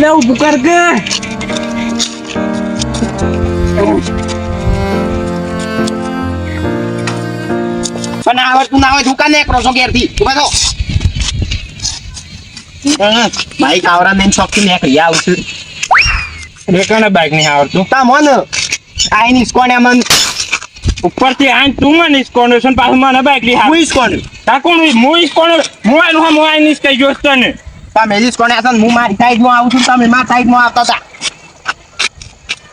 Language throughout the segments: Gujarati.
અલે ઊભું કર કે પણ આવડતું ના હોય દુકાન ને કરો છો ઘેરથી ઉભા થો બાઈક આવરા ને શોખ ને કરી આવશું રેકને બાઈક નહીં આવડતું તા મન આઈની કોણે મન ઉપરથી આઈને તું મને ઇસ્કોનો છે પાછું મને બાઈક લઈ હું ઈસ કોણ તા કોણ હું ઇસ્કોનો મોબાઈલ હા મોબાઈલ ની કઈ જોસ્ત ને તમે ઈસ કોણે આસન હું મારી સાઈડમાં આવું છું તમે મારી સાઈડમાં આવતા હતા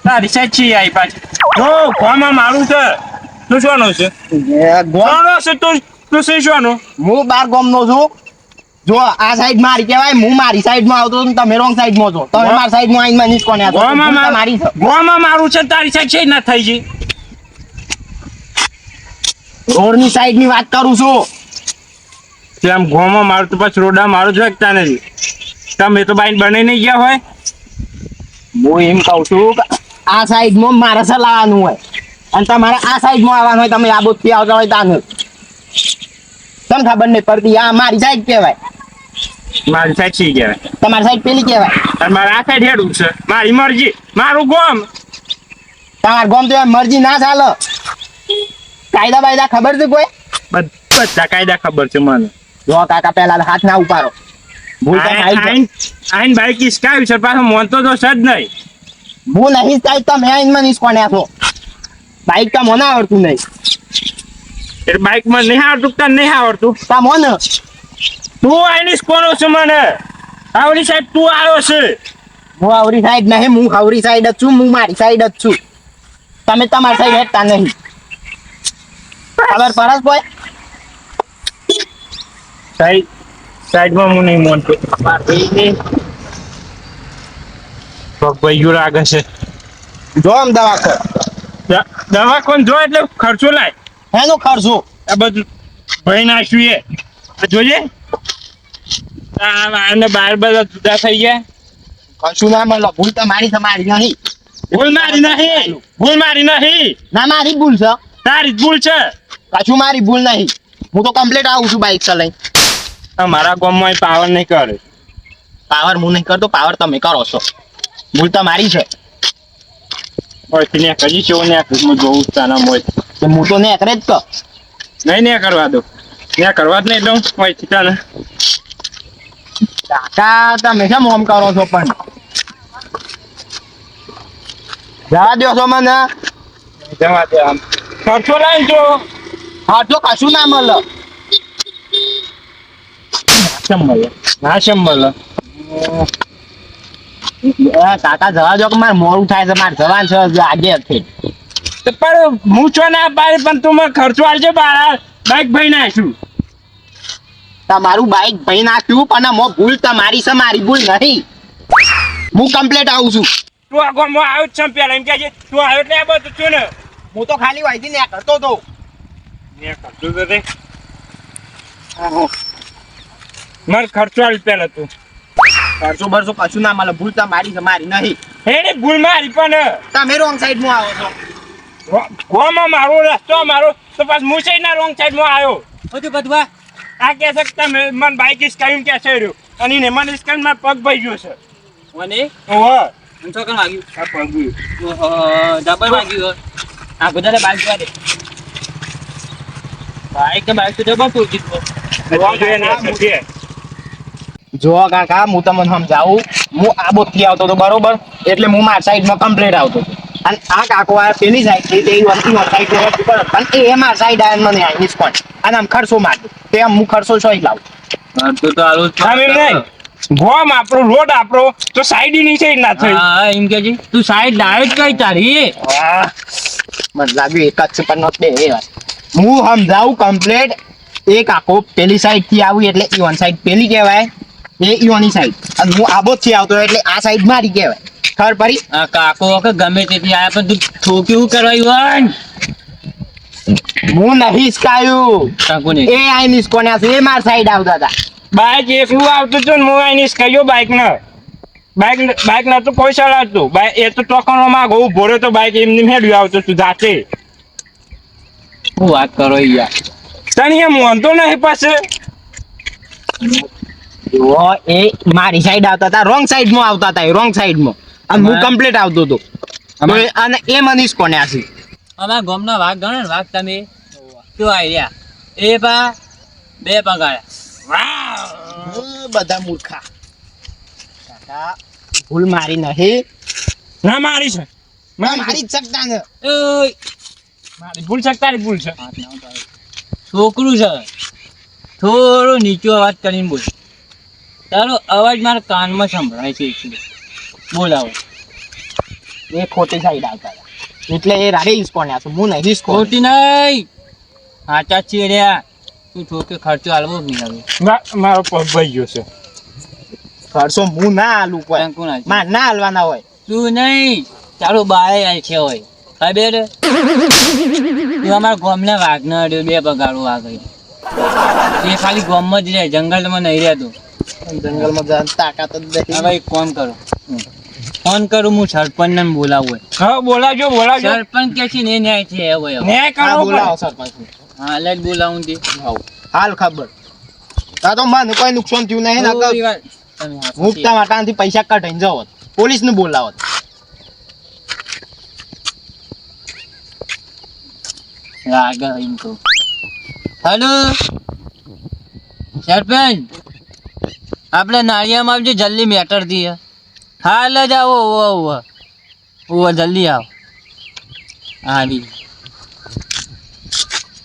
તારી સાઈડ છી આવી પાછી જો ગામમાં મારું છે તું શોનો છે ગોમ શોનો છે તું શોનો હું બાર ગોમનો છું જો આ સાઈડ મારી કહેવાય હું મારી સાઈડમાં આવતો છું તમે રોંગ સાઈડમાં છો તમે મારી સાઈડમાં આઈને મને ઈસ કોણે આવતો મારી છે ગામમાં મારું છે તારી સાઈડ છે ના થઈ ગઈ રોડની સાઈડની વાત કરું છું તેમ ગામમાં મારું તો પછી રોડા મારું જ વાગતા નથી તમે તો બાઈક બનાવી નહીં ગયા હોય હું એમ કહું છું કે આ સાઈડમાં મારે ચલાવવાનું હોય અને તમારે આ સાઈડમાં આવવાનું હોય તમે આબોદથી આવતા હોય તાને તમને ખબર નહીં પડતી આ મારી સાઈડ કહેવાય મારી સાઈડ સી કહેવાય તમારી સાઈડ પેલી કહેવાય અને મારે આ સાઈડ હેડું છે મારી મરજી મારું ગોમ તમારે ગમ તો એમ મરજી ના ચાલે કાયદા બાયદા ખબર છે કોઈ બધા કાયદા ખબર છે મને જો કાકા પહેલા હાથ ના ઉપાડો ભૂલ તો નહીં આઈન બાઈક ઇસકાવી છે પાછો મોનતો તો છે જ નહીં ભૂલ નહીં થાય તમે આઈને મને કોને આપો બાઈક તો મને આવડતું નહીં એટલે બાઈક માં નહીં આવડતું તને નહીં આવડતું તા મને તું આઈની કોનો છે મને આવડી સાહેબ તું આવ્યો છે હું આવરી સાઈડ નહીં હું આવરી સાઈડ જ છું હું મારી સાઈડ જ છું તમે તમારી સાઈડ હેઠતા નહીં ખબર પડસ કોઈ સાઈડમાં હું નહીં મોનતો પગભાઈઓ લાગે છે જો આમ દવા કર દવા કોણ જો એટલે ખર્ચો લાય એનો ખર્ચો આ બધું ભાઈ નાખ્યું એ આ જોજે અને બાર બધા જુદા થઈ ગયા કશું ના મળે ભૂલ તો મારી તમારી નહીં ભૂલ મારી નહીં ભૂલ મારી નહીં ના મારી ભૂલ છે તારી જ ભૂલ છે કશું મારી ભૂલ નહીં હું તો કમ્પ્લીટ આવું છું બાઈક ચલાઈ મારા ગામમાં પાવર નહીં કરે પાવર હું નહીં કરતો પાવર તમે કરો છો ભૂલ તો મારી છે ને કજી છે ને હું જોઉં તાના મોય હું તો ને કરે જ કર નહીં ને કરવા દો ને કરવા જ નહીં દઉં હોય તને કાકા તમે કેમ ઓમ કરો છો પણ જવા દો છો મને જવા દે આમ ખર્ચો લાવીને જો હા તો કશું ના મળે નાશમ મળે કાકા જવા દો કે મારે મોડું થાય છે મારે જવાનું છે આજે જ પણ હું છો ના પાડે પણ તું મને ખર્ચો આવજે બાળા બાઈક ભાઈ નાખ્યું તમારું બાઈક ભાઈ નાખ્યું પણ મો ભૂલ તમારી છે મારી ભૂલ નહીં હું કમ્પ્લીટ આવું છું તું આ ગામમાં આવ્યો જ છે પેલા એમ કે તું આવ્યો એટલે આ બધું છું ને હું તો ખાલી વાયદી ને કરતો તો ને કરતું તો તે મારે ખર્ચો આવી પેલા તું ખર્ચો બરસો કશું ના મળે ભૂલ તમારી છે મારી નહીં હે ભૂલ મારી પણ તમે રોંગ સાઈડ માં આવો છો ગોમાં મારો રસ્તો મારો તો પાછ મુસઈ ના રોંગ સાઈડ માં આવ્યો બધું બધું આ કે છે તમે મને બાઈક ઇસ્કાવીને કે છે રહ્યો અને એને મને ઇસ્કાવીને મારો પગ ભાઈ ગયો છે મને ઓહો તો કણ વાગ્યું આ પગ ડબલ વાગ્યું આ બધાને બાઈક જોવા દે બાઈક તો ડબલ પહોંચી જો કાકા હું તમને સમજાવું હું આબોદથી આવતો હતો બરોબર એટલે હું મારી સાઈડમાં કમ્પ્લીટ આવતો હતો અને આ કાકો આ પેલી સાઈડ એ વસ્તુ સાઈડ પણ એ મારી સાઈડ આવે મને આઈની સ્પોટ અને આમ ખર્ચો માગ્યો તે આમ હું ખર્ચો સોઈ લાવું તો આલું ગોમ આપણો રોડ આપણો તો સાઈડ ની સાઈડ ના થઈ હા એમ કે છે તું સાઈડ ડાયરેક્ટ કઈ તારી મને લાગ્યું એક જ છે પણ નહોત બે એ વાત હું સમજાવું કમ્પ્લીટ એ કાકો પેલી સાઈડ થી આવું એટલે ઈવન સાઈડ પેલી કહેવાય એ ઈવનની સાઈડ અને હું આબોદથી આવતો એટલે આ સાઈડ મારી કહેવાય ખબર પડી આ કાકો કે ગમે તેથી આયા પણ તું ઠોક્યું કરાયું હું નહીં હિસકાયું કાકોને એ આઈને હિસકોને છે એ મારી સાઈડ આવતા હતા બાઈક એકલું આવતું હતું ને હું આઈને કયો બાઈક ન તો કોઈ ચલાવતું બાઈક એ તો ટોકણમાં ગયું ભોરે તો બાઈક એમની હેડ્યું આવતું હતું જાતે શું વાત કરો યાર તને એમ વાંધો નહીં પાસે જો એ મારી સાઈડ આવતા હતા રોંગ સાઈડ માં આવતા હતા રોંગ સાઈડ માં અને હું અમારે- કમ્પ્લીટ આવતો હતો તો અને એ મનીષ કોને આસી અમારા ગામના વાઘ ગણો ને વાઘ તમે શું આઈડિયા એ પા બે પગાડ્યા બધા મૂર્ખા કાકા ભૂલ મારી નહીં ના મારી છે મારી જ શકતા ને ઓય મારી ભૂલ છે તારી ભૂલ છે છોકરું છે થોડો નીચો અવાજ કરીને બોલ તારો અવાજ મારા કાનમાં સંભળાય છે એટલે બોલાવો એ ખોટી સાઈડ આવતા હતા એટલે એ રાડે કોને આસું હું નહીં ખોટી નહીં સાચા ચેડ્યા તું ઠોકે ખર્ચો આલવો જ નહીં હવે મારો પગ ભાઈ ગયો છે ખર્ચો હું ના આલું કોઈ તને કોણ આલશે? માર ના હાલવાના હોય તું નહીં તારો બાય આય છે હોય ખબર તું અમારા ગામના વાઘને અડ્યો બે પગાડો વાઘ એ ખાલી ગામમાં જ રહે જંગલમાં નહીં રહેતો જંગલમાં જવાની તાકાત જ નથી હવે એક ફોન કરો ફોન કરું હું સરપંચને બોલાવું હોય હા બોલાવજો સરપંચ કે છે ને એ ન્યાય છે હવે ન્યાય હા, કરો બોલાવો સરપંચ હા એટલે જ બોલાવું તે હાલ ખબર તા તો મને કોઈ નુકસાન થયું નહીં ના થોડી વાર તમે હું તમારા પાસેથી પૈસા કઢાઈને જાવ પોલીસ ને બોલાવત રાગ એમ કહું હેલો સરપંચ આપણે નાળિયામાં આવજો જલ્દી મેટર થી હાલ જ આવો ઓવો જલ્દી આવો આવી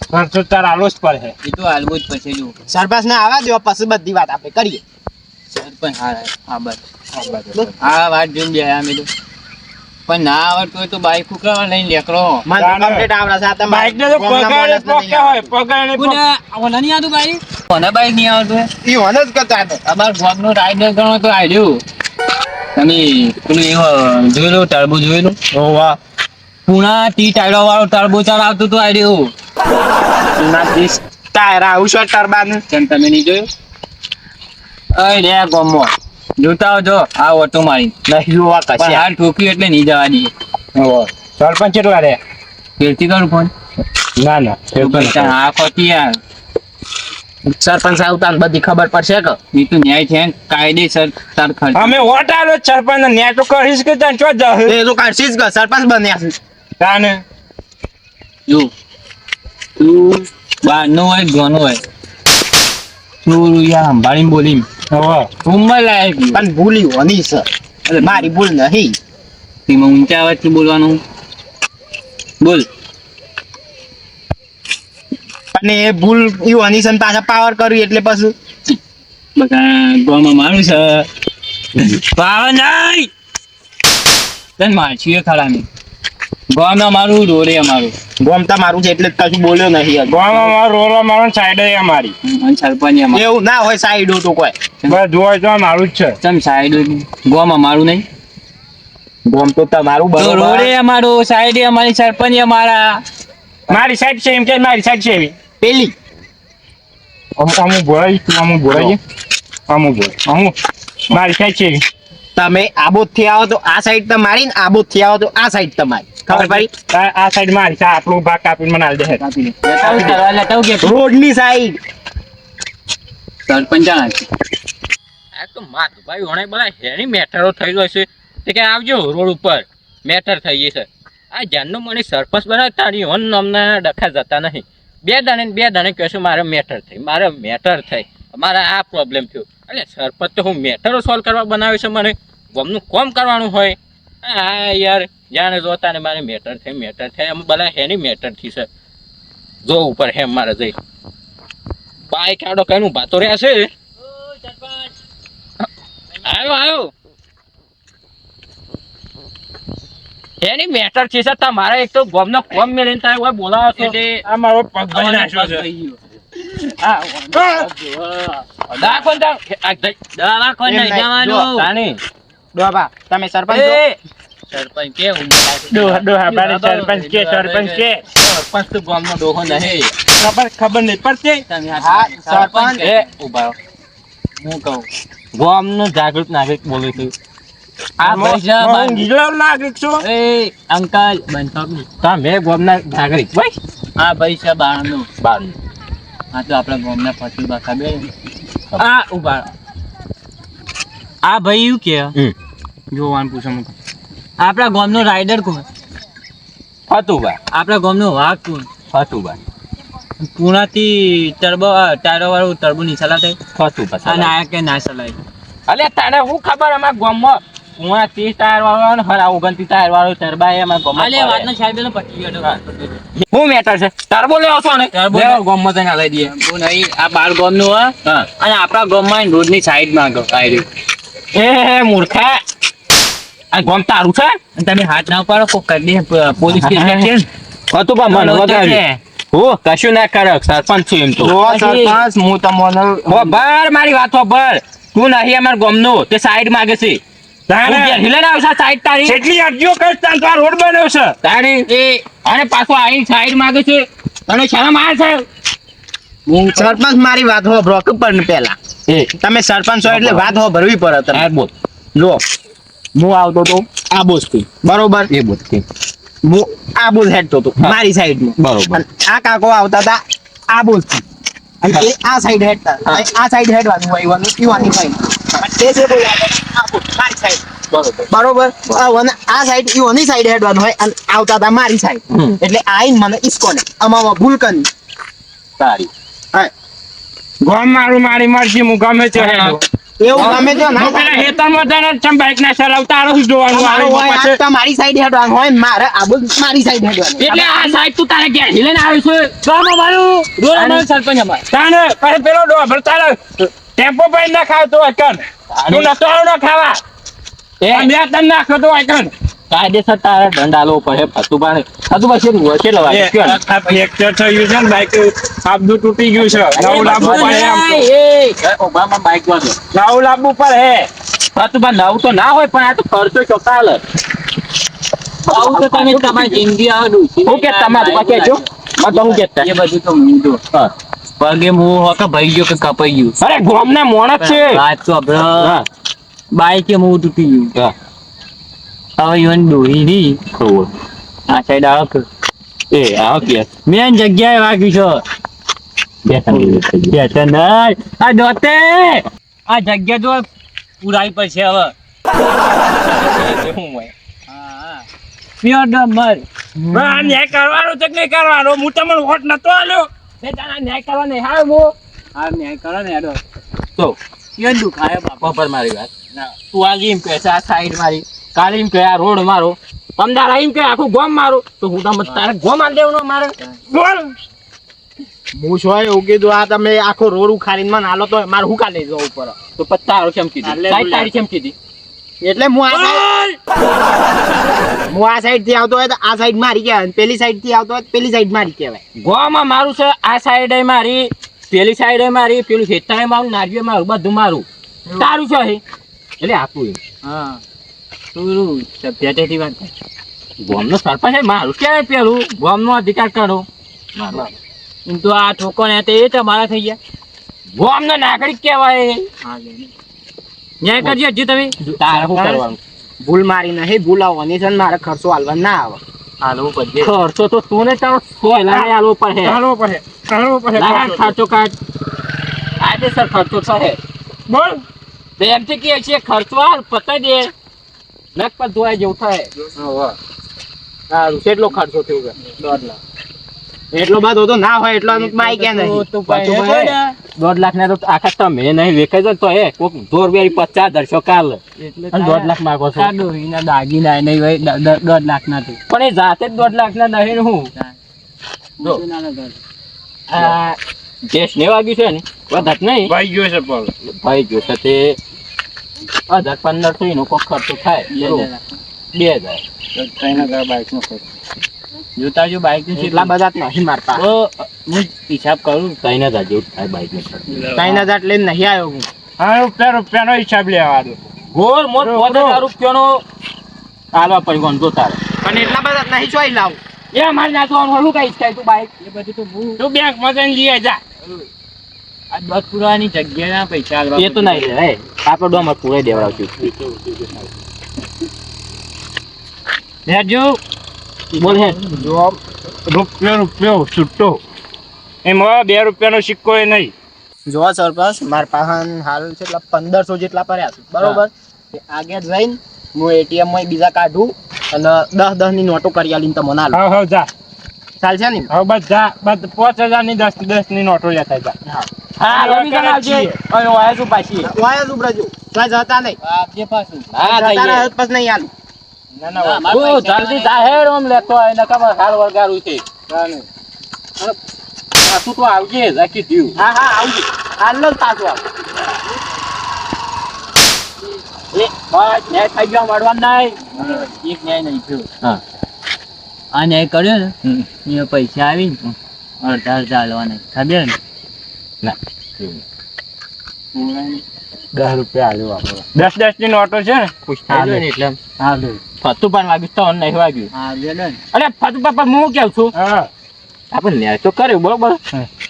ખર્ચો તાર આલો જ પર હે એ તો હાલવું જ પછી જો સરપંચ ને આવા દો પછી બધી વાત આપણે કરીએ સરપંચ હા બસ હા વાત જોઈને બે અમે તો પણ ના આવડતું હોય તો બાઈક ઉકળવા લઈને લેકરો મને કમ્પ્લીટ આવડે છે આ તો બાઈક ને તો પગાડે પોકે હોય પગાડે કોને ઓલા નહીં આવતું બાઈક કોને બાઈક નહીં આવતું હોય ઈ હોને જ કરતા હતા અમાર ગામનો રાઇડર ગણો તો આવ્યું તમે પેલું એવું જોયેલું ટર્બો જોયેલું ઓવા પુણા ટી ટાયરો વાળો ટર્બો આવતું તો આવ્યું ના દીસ ટાયર આવું છે ટરબાન કેમ તમે નહીં જોયું અય રે ગોમો જોતા આવજો આ ઓટો મારી નહીં જોવા પણ કશા હાલ ઠોક્યું એટલે નહીં જવા દઈએ સરપંચ કેટલા રે ફેરથી કરું ફોન ના ના હા ખોટી યાર સરપંચ આવતા ને બધી ખબર પડશે કે એ તો ન્યાય છે કાયદેસર તાર ખર્ચ અમે વોટ આલો સરપંચ ને ન્યાય તો કરીશ કે તને ચો જાવ એ તો કાઢશી જ કે સરપંચ બન્યા છે તાને જો તું બહારનો હોય ઘરનો હોય તું યાર સંભાળીને બોલી હવે ઉંમર લાયક પણ ભૂલી હોની છે મારી ભૂલ નહીં તેમાં ઊંચા અવાજથી બોલવાનું બોલ અને એ ભૂલ ઈ હોની છે ને પાછા પાવર કર્યું એટલે પછી બધા ગામમાં મારું છે પાવર નહીં તને માછી ખરા નહીં ગામમાં મારું રોડે અમારું ગોમતા મારું છે એટલે જ કશું બોલ્યો નહીં ગામમાં મારો રોલો મારો સાઈડ અમારી અને સરપંચ અમારું એવું ના હોય સાઈડ તો કોઈ બસ જોઈ તો મારું જ છે ચમ સાઈડ ગામમાં મારું નહીં ગોમ તો તમારું તો બરોબર રોડે અમારું સાઈડે અમારી સરપંચ અમારા મારી સાઈડ છે એમ કે મારી સાઈડ છે એવી પેલી અમુક બોલાય તું અમુક બોલાય અમુક બોલ અમુક મારી સાઈડ છે એવી તમે આબોદ થી આવો તો આ સાઈડ તમારી ને આબોદ થી આવો તો આ સાઈડ તમારી ખબર પડી આ સાઈડ મારી છે આપણું ભાગ કાપીને મને આલ દે લેતા કે રોડ ની સાઈડ સરપંચ આ તો માતું ભાઈ ઓણે બધા હેની મેટરો થઈ રહ્યો છે તે કે આવજો રોડ ઉપર મેટર થઈ ગઈ છે આ જાનનો મને સરપંચ બનાવતા નહીં ઓન અમને ડખા જતા નહીં બે દાણે કહેશું મારે મેટર થઈ મારે આ પ્રોબ્લેમ થયો એટલે સરપંચ તો હું મેટરો સોલ્વ કરવા બનાવ્યું છે મને ગમનું કોમ કરવાનું હોય હા યાર જાણે જોતા ને મારે મેટર થઈ એમ બધા હેની મેટર થી છે જો ઉપર હેમ મારે જઈ બાઈક આડો કઈ ભાતો રહ્યા છે આવ્યો એની મેટર છે સર તમારે એક તો ગોમનો કોમ મેળીને થાય હોય બોલાવો છો આ મારો પગ ભાઈ નાખ્યો છે ડોબા તમે સરપંચ છો? સરપંચ કે ડોહા બારે સરપંચ કે સરપંચ તો ગામનો ડોહો નહીં ખબર નહીં પડતી હા, સરપંચ. ઉભા હું કહું ગામનો જાગૃત નાગરિક બોલું છું આ પૈસા હું ગીલો નાગરિક છું એ અંકલ બંધક તમે ગોમના નાગરિક ભાઈ આ પૈસા બારનું આ તો આપણા ગામના ફસલ બા ખબર આ ઉભા આ ભાઈ એવું કે જોવાનું પૂછો મને. આપણા ગામનો રાઇડર કોણ? ફતુભાઈ આપણા ગામનો વાઘ કોણ? ફતુભાઈ પુણાથી ટાયરો વાળું ટર્બો ની ચલાવતા ફતુભાઈ અને આ કે ના ચલાય. અલે તને શું ખબર અમારા ગામમાં કુવા 30 ટાયર વાળો ને હરા 29 ટાયર વાળો ટરબા એ અમારા ગામમાં આલે વાતનો સાહેબ એનો પટી ગયો. શું મેટર છે ટર્બો લેવો છો ને ટર્બો લેવો ગામમાં જઈને લઈ દઈએ. હું નહીં, આ બાર ગામનું હે હા અને આપણા ગામમાં રોડની સાઈડમાં આવ્યું. એ મૂર્ખા આ ગામ તારું છે તમે હાથ ના પાડો કોક કરી દે પોલીસ કેસ છે. ફતુભા મને વગાડ્યું હું કશું ના કરે સરપંચ છું એમ તો જો સરપંચ હું તમને ખબર મારી વાત ખબર તું નહીં અમાર ગામનો તે સાઈડ માંગે છે તારે હિલે ના આવશે સાઈડ તારી કેટલી અરજીઓ કરતા તાન તો આ રોડ બન્યો છે. તારી એ અને પાછો આઈ સાઈડ માંગે છે તને શરમ આવે છે સરપંચ મારી વાત હો બ્રોક પર પહેલા એ તમે સરપંચ છો એટલે વાત હો ભરવી પડે તમે. આ બોલ જો હું આવતો તો આ બોસથી બરોબર એ બોલ કે હું આ બોલ હેડતો તો હા. મારી સાઈડમાં બરોબર અને આ કાકો આવતા હતા આ બોલથી અને એ આ સાઈડ હેડતા હા. આ સાઈડ હેડવાનું હોય ઈવાની સાઈડ તે જે બોલ આ બોલ મારી સાઈડ બરોબર બરોબર અને આ સાઈડ ઈવાની સાઈડ હેડવાનું હોય અને આવતા હતા મારી સાઈડ હમ. એટલે આઈને મને ઈસકોને અમામાં ભૂલ કરી તારી હા. ગોમ મારું મારી મરજી હું ગમે તે હેડો. એવું ગમે તે ના હું પેલા હેતરમાં જઈને ચમ બાઈક ના ચલાવતા આરો શું જોવાનું મારો હોય આવે આ તમારી સાઈડ હેડવાનું હોય ને મારે આ બોલ મારી સાઈડ હેડવાનું એટલે આ સાઈડ તું તારે ઘેર હિલે ના આવ્યું છે ગામમાં મારું રોડ અમારો સરપંચ અમાર. તાને પછી પેલો ડોબર તારે ટેમ્પો પર ના ખાવતો હોય કન તું નતો આવડો ખાવા એ બે તન નાખો તો હોય કન કાયદેસર તારે દંડ આલવો પડે ફતુભા છે કેટલો વાગે કયો ફ્રેક્ચર થયું છે ને બાઈક આપડું તૂટી ગયું છે નવું લાવવું પડે આમ તો. ઓબામા બાઈક વાળો નવું લાવવું પડે ફતુભા નવું તો ના હોય પણ આ તો ખર્ચો ચોકાલ આવું તો તમે તમારી જિંદગી આવું હું કે તમારું પાકે જો તો હું કે એ બધું તો હું જો પગે હું હોકા ભાઈ ગયો કે કપાઈ ગયું. અરે ગોમના મોણસ છે વાત તો હા. આપણે બાઈકે હું તૂટી ગયું. હવે ઈવન દોરી ની ખબર. આ સાઈડ આવો કે એ આવો કે મેન જગ્યાએ વાગ્યું છે. બેઠા નહીં. આ દોતે આ જગ્યા જો પુરાઈ પર છે હવે. પ્યોર ડમર. આ ન્યાય કરવાનો છે કે નહીં કરવાનો હું તમને વોટ નતો આલ્યો તે તારા ન્યાય કરવા નહીં હાલ હું આ ન્યાય કરો ને એડો તો ઈવન દુખાય બાપા. બપોર મારી વાત તું આજે એમ કહે છે આ સાઈડ મારી કાલે એમ કહે આ રોડ મારો તમદાર એમ કહે આખું ગોમ મારો તો હું તમે તારે ગોમ આલ દેવાનો મારે બોલ હું શું એવું કીધું આ તમે આખો રોડ ઉખાડીને મને આલો તો મારે હું કાલે જવું પડે તો પછી તારો કેમ કીધી આલે સાઈડ બોલાય. તારી કેમ કીધી એટલે હું આ સાઈડ થી આવતો હોય તો આ સાઈડ મારી કહેવાય પેલી સાઈડ થી આવતો હોય તો પેલી સાઈડ મારી કહેવાય ગોમાં મારું છે આ સાઈડ મારી પેલી સાઈડ મારી પેલું ખેતરે મારું નારિયેળ મારું બધું મારું તારું છે અહીં. એટલે આપું એમ હા તું સભ્યતાથી વાત કર. ગોમનો સરપંચ છે મારું કેવાય પેલું ગોમનો અધિકાર કરો મારું એમ તો આ ઠોકો ને તે એ તમારા થઈ ગયા. ગોમનો નાગરિક કહેવાય ન્યાય કરજો હજી તમે. તારે શું કરવાનું ભૂલ મારી નહીં ભૂલ આવવાની છે ને મારે ખર્ચો હાલવા ના આવે હાલો પછી ખર્ચો તો તું ને તારો 100 લાખ આલવો પડે ચાલવો પડે લાખ ખર્ચો કાઢ કાયદેસર ખર્ચો થશે બોલ તો એમથી કે છે ખર્ચો હાલ પતાઈ દે નક પર ધોવાય જેવું થાય સારું કેટલો ખર્ચો થયો છે 1.5 લાખ એટલો બધો તો ના હોય એટલો બાઈક કે નહીં તો ભાઈ પાછું ભાઈ. 1.5 લાખ ને તો આખા તમે નહીં વેચાઈ જાય તો એ કોક જોર વેરી 50,000 કાલ એટલે અને 1.5 લાખ માંગો છો કાઢો એના દાગીના નહીં ભાઈ 1.5 લાખ ના તું. પણ એ જાતે જ 1.5 લાખ ના નહીં હું જો. આ ગેસ ને વાગ્યું છે ને વધારે નહીં ભાઈ ગયો છે પગ ભાઈ ગયો છે તે 1,500 નો કોક ખર્ચો થાય 2,000 જોતા જો બાઈક નું એટલા બધા જ નહીં મારતા તો હું હિસાબ કરું 3,000 જેવું થાય બાઈક નું 3,000 લઈને નહીં આવ્યો હું હા રૂપિયાનો હિસાબ લેવા દો ગોર મોટ 5,000 રૂપિયાનો આલવા પરિવહન જો તારે પણ એટલા બધા જ નહીં ચોઈ લાવું એ અમારે નાખવાનું શું કહીશ તું બાઈક એ બધું તો હું તું બેંક માં જઈને લઈ જા આ બસ પુરાવાની જગ્યાના પૈસા આલવા એ તો નહીં રે આપણો ડોમ પૂરે દેવડાવશું લેજો બોલ હે જો રૂપિયો છૂટો એમાં 2 રૂપિયાનો સિક્કો એ નહીં જો સરપંચ મારા પાસે હાલ છે 1500 જેટલા પડ્યા છે બરોબર આગળ જઈને હું એટીએમ માં બીજા કાઢું અને 10 ની નોટો કરી આલીને તમને આલું હા હા જા ચાલશે ને હવે બસ જા બસ 5000 ની 10 ની નોટો લેતા જા હા રવિદાન આવજે ઓય ઓય શું પાછી વાયા ઉભરાજો ત્યાં જતા નહીં આપજે પાછું. હા જતા જઈએ રહે પછી નહીં આલું ના ના તું જલ્દી જાહેર ઓમ લેતો હોય ને ખબર હાલ વરગારું છે પાછું તો આવજે રાખી દીધું હા હા આવજો હાલ જ પાછું આવ એ બસ ને થઈ ગયો મળવાનું નહીં એક ન્યાય નહીં થયો. હા આ ન્યાય કર્યો ને એ પૈસા આવી ને અડધા હાલવાના ખબર ને ના 10 રૂપિયા આલ્યો આપણો 10 ની નોટો છે ને ખુશ થઈ ગયો ને એટલે હા લો ફતું પણ વાગ્યું તો નહીં વાગ્યું હા લે ને અરે ફતું પાપા હું કેવું છું હા આપણે ન્યાય તો કર્યો બરોબર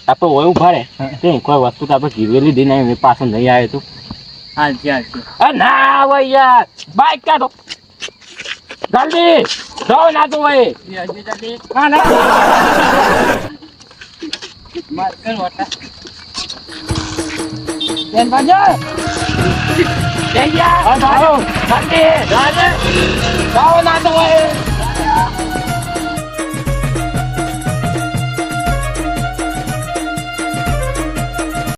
આપણે હોય ઉભા રહે તે કોઈ વસ્તુ તો આપણે ગીરવે લીધી નહીં પાછું નહીં આવે તો હાલશે હાલશે. ના હોય યાર બાઈક કાઢો જલ્દી જાઓ ના તો હોય ના ના માર કર વાટા. બેન બાજુ જઈ જા જલ્દી જાઓ